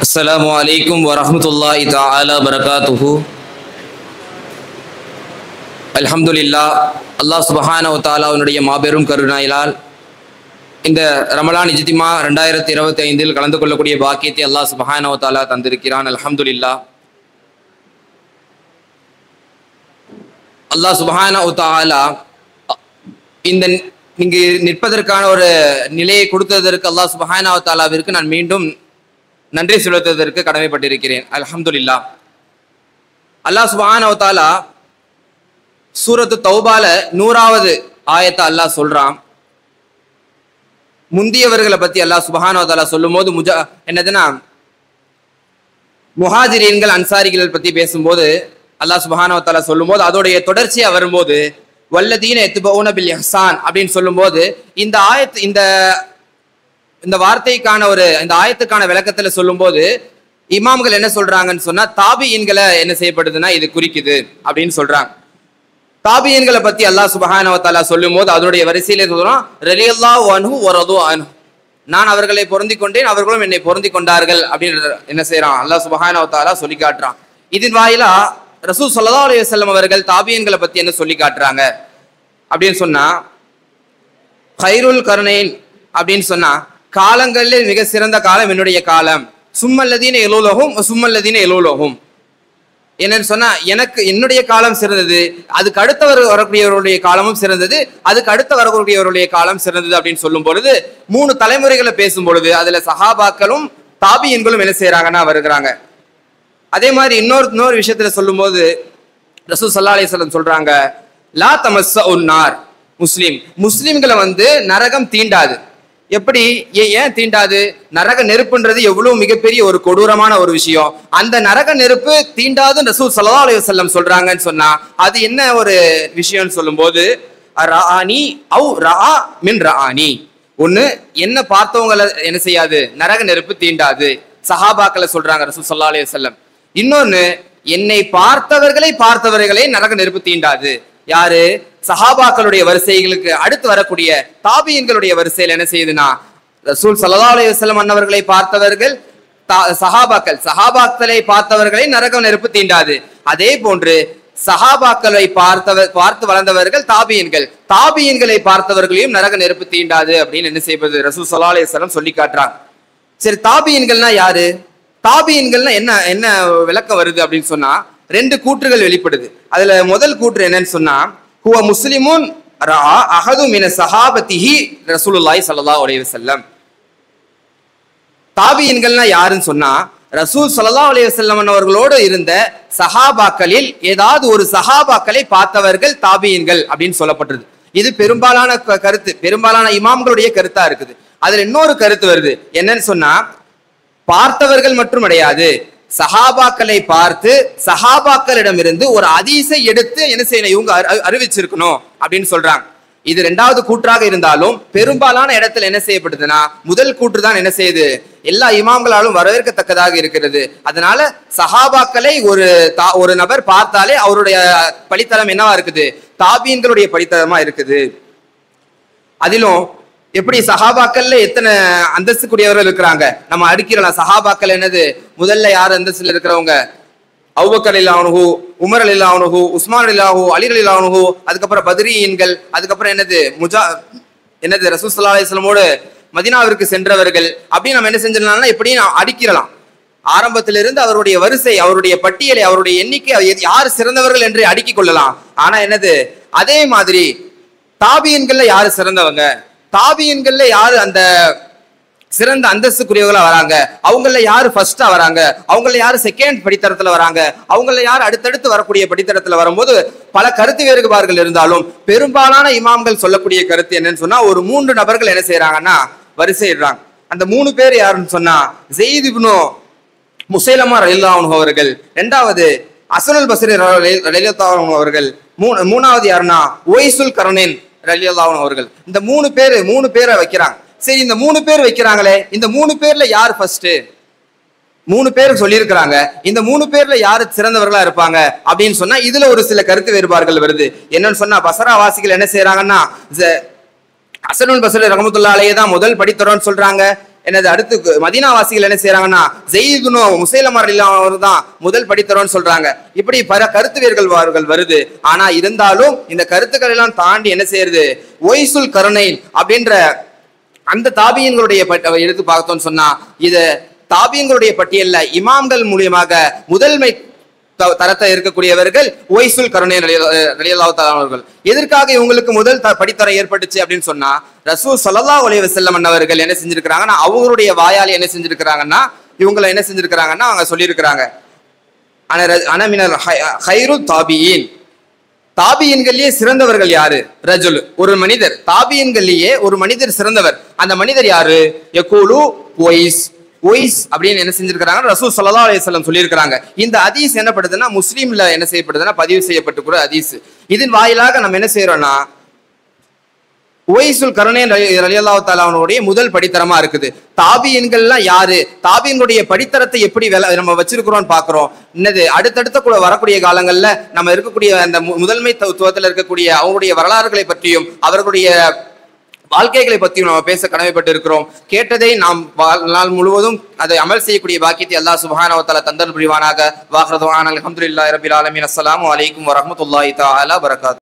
அஸ்ஸலாமு அலைக்கும் வரஹ்மத்துல்லாஹி தஆலா பரகாத்துஹு. அல்ஹம்துலில்லாஹ். அல்லாஹ் சுப்ஹானஹு வ தஆலாவுடைய மாபெரும் கருணையால் இந்த ரமலான் இஜ்திமா 2025 கலந்து கொள்ளக்கூடிய பாக்கியத்தை அல்லாஹ் சுப்ஹானஹு வ தஆலா தந்திருக்கிறான். அல்ஹம்துலில்லாஹ். அல்லாஹ் சுப்ஹானஹு வ தஆலா இந்த இங்கு நிற்பதற்கான ஒரு நிலையை கொடுத்ததற்கு அல்லாஹ் சுப்ஹானஹு வ தஆலாவிற்கு நான் மீண்டும் நன்றி செலுத்துவதற்கு கடமைப்பட்டிருக்கிறேன். அல்ஹம்துலில்லாஹ். அல்லாஹ் சுப்ஹானஹு வ தஆலா சூரத்து தௌபால 100வது ஆயத்தை அல்லாஹ் சொல்றான். முந்தியவர்களை பத்தி அல்லாஹ் சுப்ஹானஹு வ தஆலா சொல்லும்போது என்னதுன்னா முஹாஜிரீன்கள் அன்சாரிகள் பத்தி பேசும்போது அல்லாஹ் சுப்ஹானஹு வ தஆலா சொல்லும்போது அதோடைய தொடர்ச்சியா வரும்போது வல்லதீன யத்பஊன பில் இஹ்சான் அப்படின்னு சொல்லும்போது இந்த ஆயத்து இந்த வார்த்தைக்கான இந்த ஆயத்துக்கான விளக்கத்துல சொல்லும்போது இமாம்கள் என்ன சொல்றாங்கன்னு சொன்னா தாபியீன்களை என்ன செய்யப்படுதுன்னா இது குறிக்குது அப்படின்னு சொல்றாங்க. தாபியீன்களை பத்தி அல்லாஹ் சுப்ஹானஹு வ தஆலா சொல்லும்போது அதனுடைய வரிசையில சொல்றான் ரலியல்லாஹு அன்ஹு வ ரது அன்ஹு, நான் அவர்களை பொருந்தி கொண்டேன் அவர்களும் என்னை பொருந்தி கொண்டார்கள் அப்படின்னு என்ன செய்யறான் அல்லாஹ் சுப்ஹானஹு வ தஆலா சொல்லி காட்டுறான். இதன் வாயிலா ரசூல் ஸல்லல்லாஹு அலைஹி வஸல்லம் அவர்கள் தாபியீன்களை பத்தி என்ன சொல்லி காட்டுறாங்க அப்படின்னு சொன்னா கைருல் கர்னைன் அப்படின்னு சொன்னா காலங்களில் மிக சிறந்த காலம் என்னுடைய காலம், சும்மல்லதீன எலூலஹும் சும்மல்லதீன எலூலஹும். என்னன்னு சொன்னா எனக்கு என்னுடைய காலம் சிறந்தது, அதுக்கு அடுத்தவர் வரக்கூடியவருடைய காலமும் சிறந்தது, அதுக்கு அடுத்த வரக்கூடியவருடைய காலம் சிறந்தது அப்படின்னு சொல்லும் பொழுது 3 தலைமுறைகளை பேசும் பொழுது அதுல சஹாபாக்களும் தாபியீன்களும் என்ன செய்யறாங்கன்னா வருகிறாங்க. அதே மாதிரி இன்னொரு விஷயத்துல சொல்லும் போது ரசூல் ஸல்லல்லாஹு அலைஹி வஸல்லம் சொல்றாங்க லா தமஸ்ஸுன் நார், முஸ்லிம்களை நரகம் தீண்டாது. எப்படி ஏன் தீண்டாது? நரக நெருப்புன்றது எவ்வளவு மிகப்பெரிய ஒரு கொடூரமான ஒரு விஷயம். அந்த நரக நெருப்பு தீண்டாதுன்னு ரசூல் ஸல்லல்லாஹு அலைஹி வஸல்லம் சொல்றாங்கன்னு சொன்னா அது என்ன ஒரு விஷயம்னு சொல்லும்போது ரஆனி அவ் ரஆ மின் ரஆனி, ஒண்ணு என்ன பார்த்தவங்களை என்ன செய்யாது நரக நெருப்பு தீண்டாது சஹாபாக்களை சொல்றாங்க ரசூல் ஸல்லல்லாஹு அலைஹி வஸல்லம். இன்னொன்னு என்னை பார்த்தவர்களை நரக நெருப்பு தீண்டாது. யாரு? சஹாபாக்களுடைய வரிசைகளுக்கு அடுத்து வரக்கூடிய தாபியீன்களுடைய வரிசையில் என்ன செய்யுதுன்னா ரசூல் ஸல்லல்லாஹு அலைஹி வஸல்லம் அன்னவர்களை பார்த்தவர்கள் சஹாபாக்களை பார்த்தவர்களை நரக நெருப்பு தீண்டாது. அதே போன்று சஹாபாக்களை பார்த்து வளர்ந்தவர்கள் தாபியீன்களை பார்த்தவர்களையும் நரக நெருப்பு தீண்டாது அப்படின்னு என்ன செய்வது ரசூல் ஸல்லல்லாஹு அலைஹி வஸல்லம் சொல்லி காட்டுறாங்க. சரி, தாபியீன்கள்னா யாரு? தாபியீன்கள்னா என்ன விளக்கம் வருது அப்படின்னு சொன்னா 2 கூற்றுகள் வெளிப்படுது. அதுல முதல் கூற்று என்னன்னு சொன்னா ஹுவ முஸ்லிமுன் ரஆ அஹது மின ஸஹாபத்திஹி ரசூலுல்லாஹி ஸல்லல்லாஹு அலைஹி வஸல்லம். தாபியீன்கள்னா யாருன்னு சொன்னா ரசூல் ஸல்லல்லாஹு அலைஹி வஸல்லம் அவர்களோடு இருந்த சஹாபாக்களில் ஏதாவது ஒரு சஹாபாக்களை பார்த்தவர்கள் தாபியீன்கள் அப்படின்னு சொல்லப்பட்டது. இது பெரும்பாலான கருத்து, பெரும்பாலான இமாம்களுடைய கருத்தா இருக்குது. அதுல இன்னொரு கருத்து வருது. என்னன்னு சொன்னா பார்த்தவர்கள் மட்டும் கிடையாது, சஹாபாக்களை பார்த்து சஹாபாக்களிடமிருந்து ஒரு ஹதீஸை எடுத்து என்ன செய்யணும் இவங்க அறிவிச்சிருக்கணும் அப்படின்னு சொல்றாங்க. இது 2வது கூற்றாக இருந்தாலும் பெரும்பாலான இடத்துல என்ன செய்யப்படுதுன்னா முதல் கூற்று தான் என்ன செய்யுது எல்லா இமாம்களாலும் வரவேற்கத்தக்கதாக இருக்கிறது. அதனால சஹாபாக்களை ஒரு நபர் பார்த்தாலே அவருடைய படித்தரம் என்னவா இருக்குது? தாபியீன்களுடைய படித்தரமா இருக்குது. அதிலும் எப்படி சஹாபாக்கள்ல எத்தனை அந்தஸ்துக்குரியவர்கள் இருக்கிறாங்க நம்ம அடுக்கிறலாம். சஹாபாக்கள் என்னது? முதல்ல யார் அந்தஸ்துல இருக்கிறவங்க? அபூபக்கர் ரலியல்லாஹு அன்ஹு, உமர் ரலியல்லாஹு அன்ஹு, உஸ்மான் ரலியல்லாஹு, அலி ரலியல்லாஹு அன்ஹு, அதுக்கப்புறம் பத்ரியீன்கள், அதுக்கப்புறம் என்னது ரசூல் ஸல்லல்லாஹு அலைஹி வஸல்லமோடு மதீனாவிற்கு சென்றவர்கள். அப்படி நம்ம என்ன செஞ்சிடலாம்னா இப்படி அடிக்கிறலாம். ஆரம்பத்திலிருந்து அவருடைய வரிசை, அவருடைய பட்டியலை, அவருடைய எண்ணிக்கை, யார் சிறந்தவர்கள் என்று அடுக்கிக் கொள்ளலாம். ஆனா என்னது அதே மாதிரி தாபியீன்கள்ல யாரு சிறந்தவங்க, தாபியீன்கள்ல யாரு அந்த சிறந்த அந்தஸ்துக்குரியவர்களா வராங்க, அவங்கள யாரு ஃபர்ஸ்டா வராங்க, அவங்கள யாரு செகண்ட் படித்தரத்துல வராங்க, அவங்கள யாரு அடுத்தடுத்து வரக்கூடிய படித்தரத்துல வரும்போது பல கருத்து வேறுபாடுகள் இருந்தாலும் பெரும்பாலான இமாம்கள் சொல்லக்கூடிய கருத்து என்னன்னு சொன்னா ஒரு 3 நபர்கள் என்ன செய்யறாங்கன்னா வரிசையிடுறாங்க. அந்த 3 பேர் யாருன்னு சொன்னா ஸெய்த் இப்னு முஸைலமா ரலியல்லாஹு அன்ஹு அவர்கள், 2வது ஹஸனுல் பஸ்ரி ரலியல்லாஹு அன்ஹு அவர்கள், 3வது யாருன்னா உவைசுல் கர்னைன் ரலியல்லாஹு அன்ஹு அவர்கள். இந்த 3 பேரை வைக்கிறாங்க. சரி, இந்த 3 பேர் வைக்கிறாங்களே, இந்த 3 பேர்ல யார் ஃபர்ஸ்ட்? 3 பேர் சொல்லியிருக்கிறாங்க. இந்த 3 பேர்ல யாரு சிறந்தவர்களா இருப்பாங்க அப்படின்னு சொன்னா இதுல ஒரு சில கருத்து வேறுபாடுகள் வருது. என்னன்னு சொன்னா பஸ்ரா வாசிகள் என்ன செய்யறாங்கன்னா ஹஸனுல் பஸ்ரி ரஹ்மத்துல்லாஹி அலைஹி தான் முதல் படித்தரோன்னு சொல்றாங்க. என்னது அடுத்து மதீனாவாசிகள் என்ன செய்யறாங்கன்னா ஜெயிதுனோ முசைலமர் அவர் தான் முதல் படித்தரோன்னு சொல்றாங்க. இப்படி பல கருத்து வேறுபாடுகள் வருது. ஆனா இருந்தாலும் இந்த கருத்துக்கள் எல்லாம் தாண்டி என்ன செய்யறது, ஒய்சுல் கருணைன் அப்படின்ற அந்த தாபியன்களுடைய எடுத்து பார்த்தோம்னு சொன்னா இது தாபியங்களுடைய பட்டியல்ல இமாம்கள் மூலியமாக முதன்மை தரத்தை இருக்கக்கூடியவர்கள் ஒய்சுல் கருணை ரலியல்லாஹு தஆலா அவர்கள். எதற்காக இவங்களுக்கு முதல் படித்தரம் ஏற்பட்டுச்சு அப்படின்னு சொன்னா ரசூல் ஸல்லல்லாஹு அலைஹி வஸல்லம் அவர்கள் என்ன செஞ்சிருக்கிறாங்கன்னா அவங்களுடைய வாயால் என்ன செஞ்சிருக்கிறாங்கன்னா இவங்களை என்ன செஞ்சிருக்கிறாங்கன்னா அவங்க சொல்லியிருக்கிறாங்க, அனமினல் ஹைரு தாபியின், தாபியன்கள்லயே சிறந்தவர்கள் யாரு, ரஜுல் ஒரு மனிதர், தாபியன்கள்லயே ஒரு மனிதர் சிறந்தவர், அந்த மனிதர் யாரு, யகூலு ஒய்ஸ், ஒய்ஸ் அப்படின்னு என்ன செஞ்சிருக்கிறாங்க ரசூல் ஸல்லல்லாஹு அலைஹி வஸல்லம் சொல்லியிருக்கிறாங்க. இந்த ஹதீஸ் என்ன படுதுன்னா முஸ்லீம்ல என்ன செய்யப்படுதுன்னா பதிவு செய்யப்பட்டு கூட ஹதீஸ். இதன் வாயிலாக நம்ம என்ன செய்யறோம்னா ஒய்சுல் கருணை ரலியல்லாஹு தஆலா அவனுடைய முதல் படித்தரமா இருக்குது. தாபியன்கள்லாம் யாரு, தாபியனுடைய படித்தரத்தை எப்படி நம்ம வச்சிருக்கிறோம்னு பாக்குறோம். என்னது அடுத்தடுத்த கூட வரக்கூடிய காலங்கள்ல நம்ம இருக்கக்கூடிய அந்த முதன்மை துவத்துல இருக்கக்கூடிய அவங்களுடைய வரலாறுகளை பற்றியும் அவர்களுடைய வாழ்க்கைகளை பற்றியும் நம்ம பேச கடமைப்பட்டு இருக்கிறோம். கேட்டதை நாம் நாள் முழுவதும் அதை அமல் செய்யக்கூடிய பாக்கியத்தை அல்லாஹ் சுப்ஹானஹு வ தஆலா தந்தல் புரிவானாக. வாஹ்ரதுவானா அல்ஹம்துலில்லாஹி ரப்பில் ஆலமீன். அஸ்ஸலாமு அலைக்கும் வரஹ்மத்துல்லாஹி தஆலா வபரகாத்துஹு.